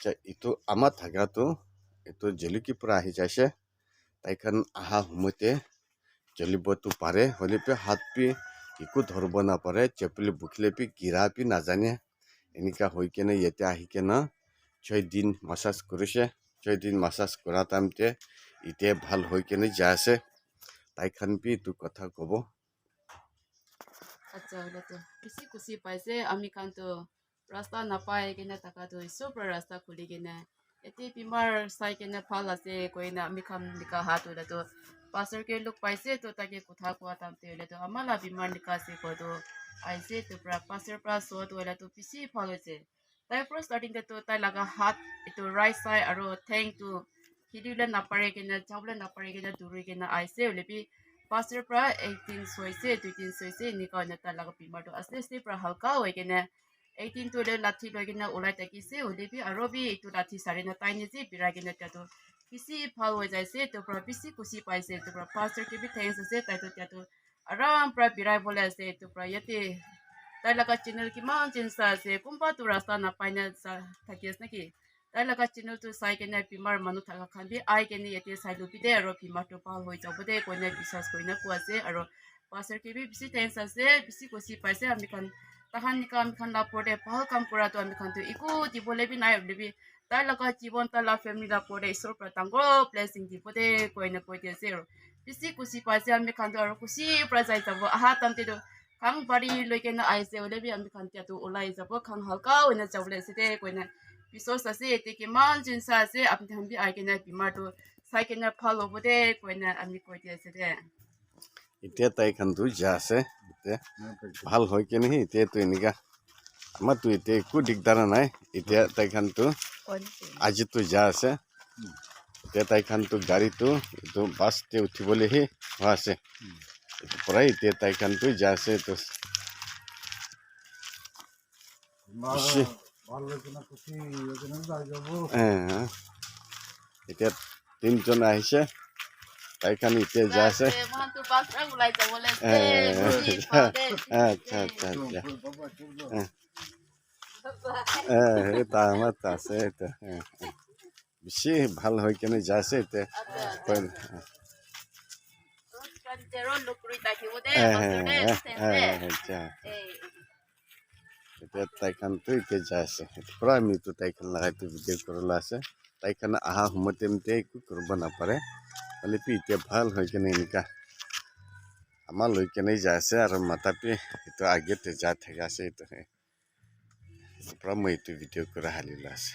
আচ্ছা এইটো আমাৰ থাকাটো এইটো জেলুকি পৰা আহি যাইছে তাইখন আহা সময়তে জ্বলিবতো পাৰে হ'লে হাত পি একো ধৰিব নাপাৰে চেপলি বুকিলে পি গিৰা পি নাজানে এনেকা হৈ কেনে ইয়াতে আহি কেনে 6 দিন মাসাজ কৰিছে 6 দিন মাসাজ কৰা টাইমতে এতিয়া ভাল হৈ কেনে যাই আছে তাইখন পি এইটো কথা ক'ব আচ্ছা ওলাতো বেছি খুশি পাইছে আমি কানতো ৰাস্তা নাপায় কিনে তাকাতো চব ৰাস্তা খুলি কিনে এতে বিমাৰ চাই কিনে ভাল আছে কইনা আমি খাম নিকা হাত ওলাতো পাছৰকে লোক পাইছে তো তাকে কথা কোৱা তামতে ওলাতো আমালা বিমাৰ নিকা আছে কতো আইছে তো পাছৰ পৰা চত ওলাতো বেছি ভাল হৈছে তাই পৰা ষ্টাৰ্টিং তো তাই লগা হাত এইটো ৰাইট চাই আৰু ঠেংটো হিদিলে নাপাৰে কিনে যাবলে নাপাৰে কিনে দূৰি কিনে আইছে ওলেপি পাছৰ পৰা 18 ছয়ছে 2 ছয়ছে নিকা তাই লগা বিমাৰটো আস্তে পৰা হালকা হৈ কিনে 18 to le lathi loi kena ulai takise ulebi arobi itu lathi sare na tai ni je birai kena tato bisi phal hoi jaise to pra bisi kusi paise to pra pastor ke bi thanks ase tai to tato aram pra birai bole ase to pra yate tai laga channel ki man jinsa ase kumpa tu rasta na paina sa thakias na ki tai laga channel tu sai kena bimar manu thaka khan bi ai kena yate sai lu bi de aro bimar to phal hoi jabo de koina biswas koina ku ase aro pastor ke bi bisi thanks ase bisi kusi paise ami khan tahan nikam khan la porde bhal kam kora to ami khan to iku dibole bi nai oblibi tai laga jibon ta la family la porde isor pratango blessing dibode koina koite zero bisi kusi paise ami khan to aro kusi pra jai jabo aha tamte to khang bari loike na aise ole bi ami khan to ulai jabo khang halka oina jable se de koina bisos ase ete ki man jinsa ase apni ham bi ai kena bimar to sai kena phal obode koina ami koite ase de এতিয়া তাইখনটো যা আছে এতিয়া ভাল হৈ কেনেহি এতিয়াতো এনেকা আমাৰতো এতিয়া একো দিগদাৰ নাই এতিয়া তাইখনটো আজিতো যা আছে এতিয়া তাইখনটো গাড়ীটো এইটো বাছতে উঠিবলৈহে হোৱা আছে এইটো পৰাই এতিয়া তাইখনটো যা আছে এইটো এতিয়া 3জন আহিছে তাইখান এতিয়া যা আছে আচ্ছা আচ্ছা আচ্ছা এটা আমার আছে এটা বেশি ভাল হৈ কেনে যা আছে এতিয়া এতিয়া তাইখানটো এতিয়া যা আছে পৰা আমিতো তাইখান লগাইতো ভিডিঅ' কৰলা আছে তাইখান আহা সময়তে একো কৰিব নাপাৰে খালি এতিয়া ভাল হৈ কেনে এনেকা আমাৰ লৈ কেনে যা আছে আৰু মাতাপি এইটো আগতে যা থাকে আছে এইটো পৰা মই এইটো ভিডিঅ' কৰা হালিলা আছে